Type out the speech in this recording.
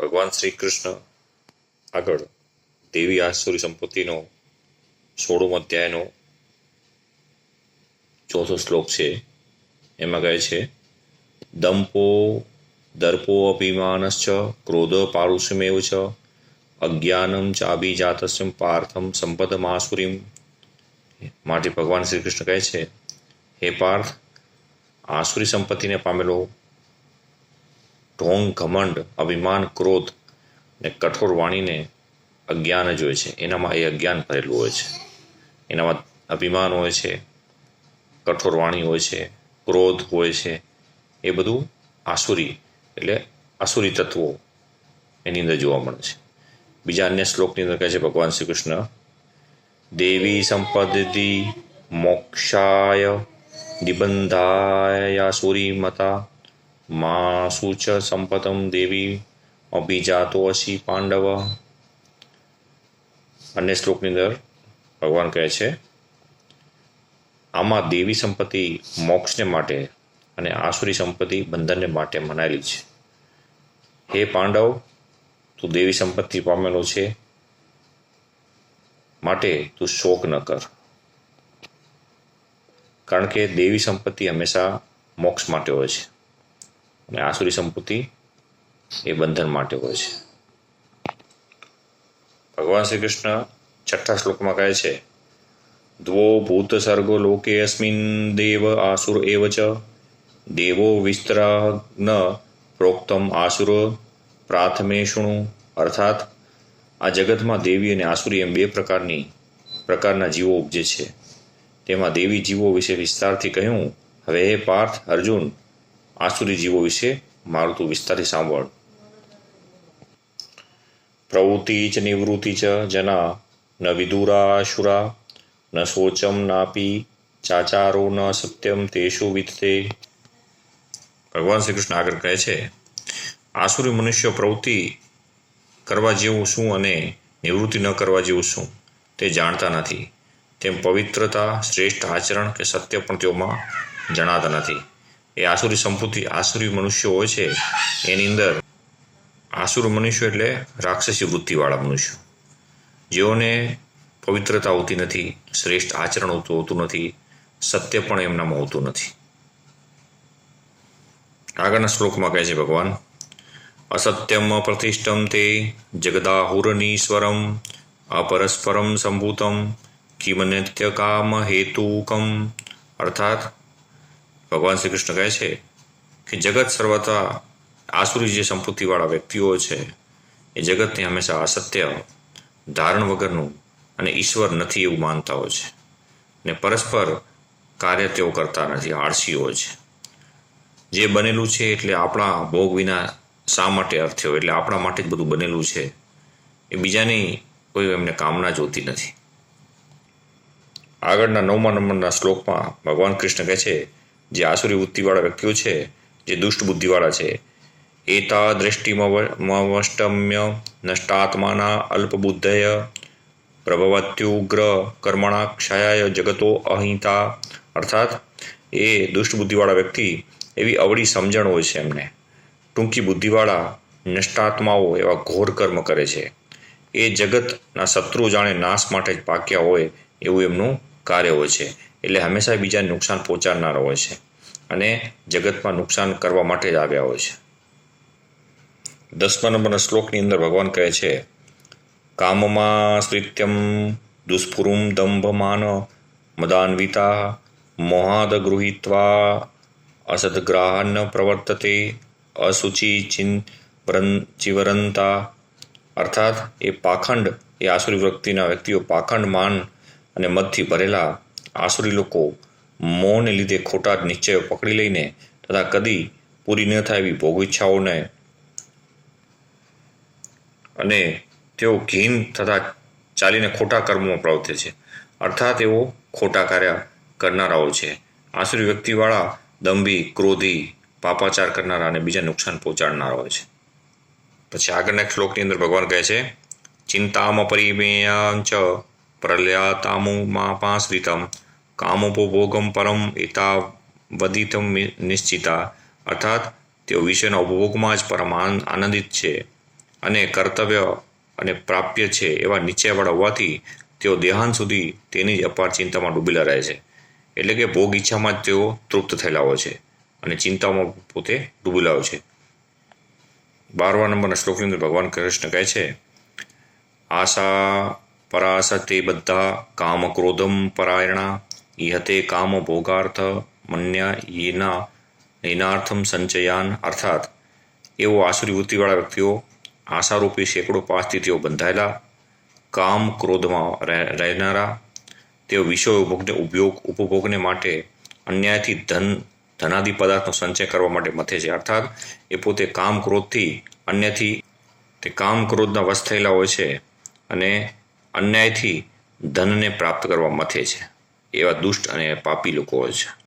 ભગવાન શ્રી કૃષ્ણ આગળ દેવી આસુરી સંપત્તિનો 16મો અધ્યાયનો 4થો શ્લોક છે. એમાં કહે છે, દંપો દર્પો અભિમાનશ્ચ ક્રોધ પારુષ્યમેવ ચ અજ્ઞાનમ ચાભિજાતસ્ય પાર્થમ સંપદમાસુરીમ. માટે ભગવાન શ્રી કૃષ્ણ કહે છે, હે પાર્થ, આસુરી સંપત્તિને પામેલો ઢોંગ, ઘમંડ, અભિમાન, ક્રોધ ને કઠોર વાણીને અજ્ઞાન જ હોય છે. એનામાં એ અજ્ઞાન ભરેલું હોય છે. એનામાં અભિમાન હોય છે, કઠોર વાણી હોય છે, ક્રોધ હોય છે. એ બધું આસુરી એટલે આસુરી તત્વો એની અંદર જોવા મળે છે. બીજા અન્ય શ્લોકની અંદર કહે છે ભગવાન શ્રી કૃષ્ણ, દેવી સંપદ્ધિ મોક્ષાય નિબંધાય આસુરી મતા મા સૂચ સંપતમ દેવી અભિજાતો અસી પાંડવ. અન્ય શ્લોકની અંદર ભગવાન કહે છે, આમાં દેવી સંપત્તિ મોક્ષને માટે અને આસુરી સંપત્તિ બંધનને માટે મનાયેલી છે. હે પાંડવ, તું દેવી સંપત્તિ પામેલો છે, માટે તું શોક ન કર, કારણ કે દેવી સંપત્તિ હંમેશા મોક્ષ માટે હોય છે અને આસુરી સંપત્તિ એ બંધન માટે હોય છે. ભગવાન શ્રી કૃષ્ણ 6થા શ્લોકમાં કહે છે, દ્વો ભૂત સર્ગો લોકે અસ્મિન દેવ આસુર એવ ચ દેવો વિસ્તરાગ્ન પ્રોક્તમ આસુર પ્રાથમે શૃણુ. અર્થાત આ જગતમાં દેવી અને આસુરી એમ બે પ્રકારના જીવો ઉપજે છે. તેમાં દેવી જીવો વિશે વિસ્તારથી કહ્યું. હવે હે પાર્થ અર્જુન, આસુરી જીવો વિશે મારું તું વિસ્તારથી સાંભળ. પ્રવૃત્તિ ચ નિવૃત્તિ ચ જના ન વિદુરાશુરા ન શોચમ નાપી ચાચારો ન સત્યમ તેષુ વિદતે. ભગવાન શ્રી કૃષ્ણ આગળ કહે છે, આસુરી મનુષ્ય પ્રવૃત્તિ કરવા જેવું શું અને નિવૃત્તિ ન કરવા જેવું શું તે જાણતા નથી. તેમ પવિત્રતા, શ્રેષ્ઠ આચરણ કે સત્ય પણ તેઓમાં જણાતા નથી. એ આસુરી મનુષ્યો હોય છે. એની અંદર આસુર મનુષ્યો એટલે રાક્ષસી વૃત્તિવાળા મનુષ્યો, જેઓને પવિત્રતા હોતી નથી, શ્રેષ્ઠ આચરણ હોતું નથી, સત્ય પણ એમનામાં હોતું નથી. આગળના શ્લોકમાં કહે છે ભગવાન, અસત્યમ પ્રતિષ્ઠમ તે જગદાહુરનીશ્વરમ અપરસ્પરમ સંભૂતમ કિમનિત્ય કામ હેતુકમ. અર્થાત ભગવાન શ્રી કૃષ્ણ કહે છે કે જગત સર્વથા આસુરી જે સંપત્તિવાળા વ્યક્તિઓ છે એ જગતને હંમેશા અસત્ય, ધારણ વગરનું અને ઈશ્વર નથી એવું માનતા હોય છે ને પરસ્પર કાર્ય તેઓ કરતા નથી, આળસી હોય છે. જે બનેલું છે એટલે આપણા ભોગ વિના શા માટે અર્થ્યો, એટલે આપણા માટે જ બધું બનેલું છે. એ બીજાની કોઈ એમને કામના જોતી નથી. આગળના 9મા નંબરના શ્લોકમાં ભગવાન કૃષ્ણ કહે છે, જે આસુરી વૃત્તિવાળા વ્યક્તિઓ છે, જે દુષ્ટ બુદ્ધિવાળા છે, એતા દ્રષ્ટિમવષ્ટમ્ય નષ્ટાત્માના અલ્પબુદ્ધય પ્રભવત્યુગ્ર કર્મણા ક્ષયાય જગતો અહિતા. અર્થાત એ દુષ્ટ બુદ્ધિવાળા વ્યક્તિ એવી અવળી સમજણ હોય છે એમને, ટૂંકી બુદ્ધિવાળા નષ્ટાત્માઓ એવા ઘોર કર્મ કરે છે. એ જગતના શત્રુ જાણે નાશ માટે જ પાક્યા હોય એવું એમનું કાર્ય હોય છે. એટલે હંમેશા બીજાને નુકસાન પહોંચાડનારા હોય છે અને જગતમાં નુકસાન કરવા માટે જ આવ્યા હોય છે. 10મા નંબરના શ્લોકની અંદર ભગવાન કહે છે, કામમાં સ્ત્રિત્યમ દુષ્પુરુમ દંભમાન મદાન્વિતા મોહાદ ગૃહીત્વા અસદગ્રાહન પ્રવર્તતે અસુચિ ચિવરંતા. અર્થાત એ પાખંડ, એ આસુરી વૃત્તિના વ્યક્તિઓ પાખંડ, માન અને મદથી ભરેલા આસુરી લોકો મોહને લીધે ખોટા નિશ્ચયો પકડી લઈને તથા કદી પૂરી ન થાય એવી ભોગ ઈચ્છાઓને અને તેઓ ઘીન તથા ચાલીને ખોટા કર્મોમાં પ્રવર્તે છે. અર્થાત એઓ ખોટા કાર્ય કરનારાઓ છે. આસુરી વ્યક્તિવાળા દંભી, ક્રોધી, પાપાચાર કરનારા અને બીજા નુકસાન પહોંચાડનારા હોય છે. પછી આગળના શ્લોકની અંદર ભગવાન કહે છે, ચિંતામ પરિમેયાંચ પ્રલયાતામુમાપાશ્રિતમ કામોપભોગમ પરમ એતા વદિતમ નિશ્ચિતા. અર્થાત તેઓ વિષયના ઉપભોગમાં જ પરમ આનંદિત છે અને કર્તવ્ય અને પ્રાપ્ય છે એવા નિશ્ચયવાળા હોવાથી તેઓ દેહાંત સુધી તેની જ અપાર ચિંતામાં ડૂબેલા રહે છે. એટલે કે ભોગ ઈચ્છામાં જ તેઓ તૃપ્ત થયેલા હોય છે અને ચિંતામાં પોતે ડૂબેલા હોય છે. 12 નંબરના શ્લોકની અંદર ભગવાન કૃષ્ણ કહે છે, આશા પરાસતે બધા કામ ક્રોધમ પરાયણા ઇહતે કામ ભોગાર્થ મન્યા યનાર્થમ સંચયાન. અર્થાત એવો આસુરી વૃત્તિવાળા વ્યક્તિઓ આશારૂપી સેંકડો પાસથી તેઓ બંધાયેલા, કામ ક્રોધમાં રહેનારા, તેઓ વિષય ઉપભોગને માટે અન્યાયથી ધનાદિ પદાર્થનો સંચય કરવા માટે મથે છે. અર્થાત એ પોતે કામ ક્રોધથી અન્યથી તે કામ ક્રોધના વશ થયેલા હોય છે અને અન્યાયથી ધનને પ્રાપ્ત કરવા મથે છે. એવા દુષ્ટ અને પાપી લોકો હોય છે.